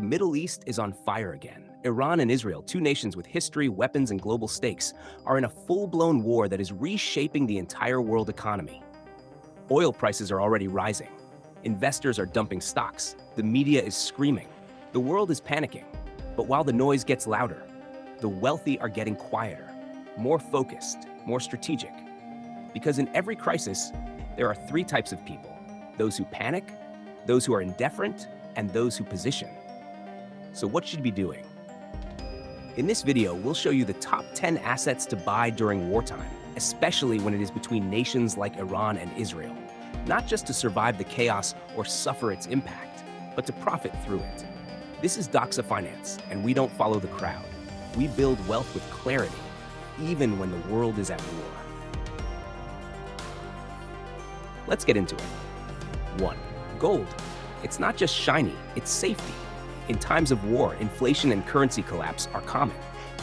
Middle East is on fire again. Iran and Israel, two nations with history, weapons, and global stakes, are in a full-blown war that is reshaping the entire world economy. Oil prices are already rising. Investors are dumping stocks. The media is screaming. The world is panicking. But while the noise gets louder, the wealthy are getting quieter, more focused, more strategic. Because in every crisis, there are three types of people: those who panic, those who are indifferent, and those who position. So what should you be doing? In this video, we'll show you the top 10 assets to buy during wartime, especially when it is between nations like Iran and Israel. Not just to survive the chaos or suffer its impact, but to profit through it. This is Doxa Finance, and we don't follow the crowd. We build wealth with clarity, even when the world is at war. Let's get into it. 1. Gold. It's not just shiny, it's safety. In times of war, inflation and currency collapse are common.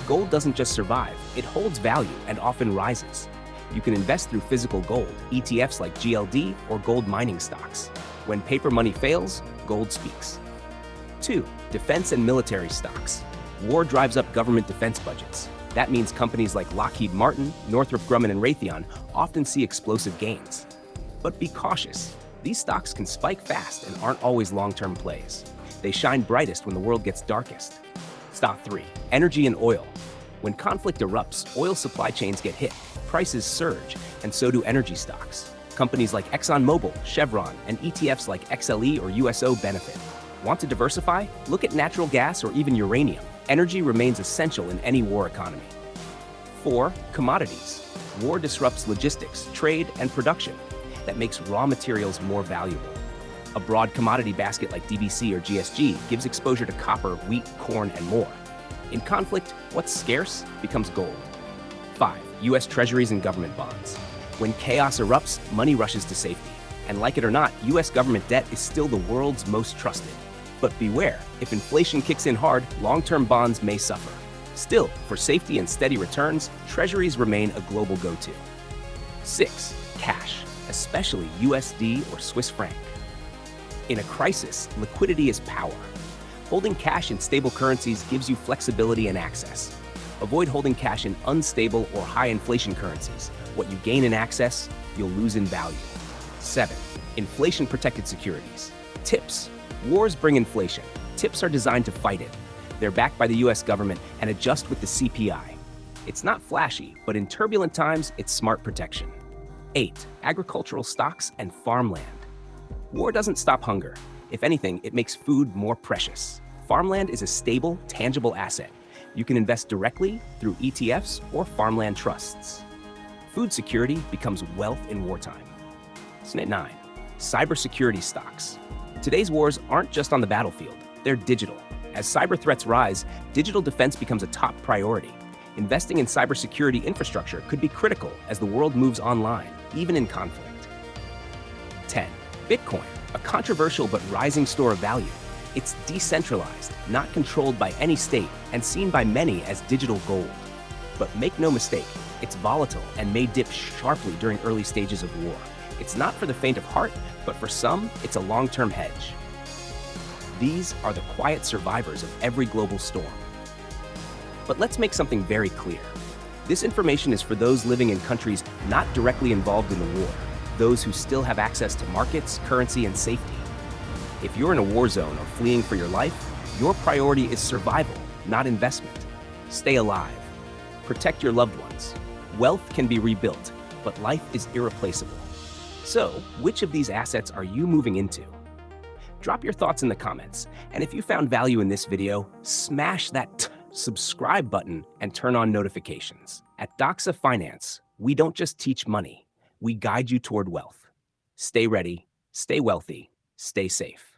Gold doesn't just survive, it holds value and often rises. You can invest through physical gold, ETFs like GLD or gold mining stocks. When paper money fails, gold speaks. 2. Defense and military stocks. War drives up government defense budgets. That means companies like Lockheed Martin, Northrop Grumman, and Raytheon often see explosive gains. But be cautious. These stocks can spike fast and aren't always long-term plays. They shine brightest when the world gets darkest. Stock 3. Energy and oil. When conflict erupts, oil supply chains get hit, prices surge, and so do energy stocks. Companies like ExxonMobil, Chevron, and ETFs like XLE or USO benefit. Want to diversify? Look at natural gas or even uranium. Energy remains essential in any war economy. 4. Commodities. War disrupts logistics, trade, and production. That makes raw materials more valuable. A broad commodity basket like DBC or GSG gives exposure to copper, wheat, corn, and more. In conflict, what's scarce becomes gold. 5. U.S. Treasuries and government bonds. When chaos erupts, money rushes to safety. And like it or not, U.S. government debt is still the world's most trusted. But beware, if inflation kicks in hard, long-term bonds may suffer. Still, for safety and steady returns, treasuries remain a global go-to. 6. Cash, especially USD or Swiss franc. In a crisis, liquidity is power. Holding cash in stable currencies gives you flexibility and access. Avoid holding cash in unstable or high inflation currencies. What you gain in access, you'll lose in value. 7. Inflation-protected securities. Tips. Wars bring inflation. Tips are designed to fight it. They're backed by the US government and adjust with the CPI. It's not flashy, but in turbulent times, it's smart protection. 8. Agricultural stocks and farmland. War doesn't stop hunger. If anything, it makes food more precious. Farmland is a stable, tangible asset. You can invest directly through ETFs or farmland trusts. Food security becomes wealth in wartime. 9. Cybersecurity stocks. Today's wars aren't just on the battlefield, they're digital. As cyber threats rise, digital defense becomes a top priority. Investing in cybersecurity infrastructure could be critical as the world moves online, even in conflict. 10. Bitcoin, a controversial but rising store of value. It's decentralized, not controlled by any state, and seen by many as digital gold. But make no mistake, it's volatile and may dip sharply during early stages of war. It's not for the faint of heart, but for some, it's a long-term hedge. These are the quiet survivors of every global storm. But let's make something very clear. This information is for those living in countries not directly involved in the war, those who still have access to markets, currency, and safety. If you're in a war zone or fleeing for your life, your priority is survival, not investment. Stay alive. Protect your loved ones. Wealth can be rebuilt, but life is irreplaceable. So, which of these assets are you moving into? Drop your thoughts in the comments, and if you found value in this video, smash that subscribe button and turn on notifications. At Doxa Finance, we don't just teach money, we guide you toward wealth. Stay ready, stay wealthy, stay safe.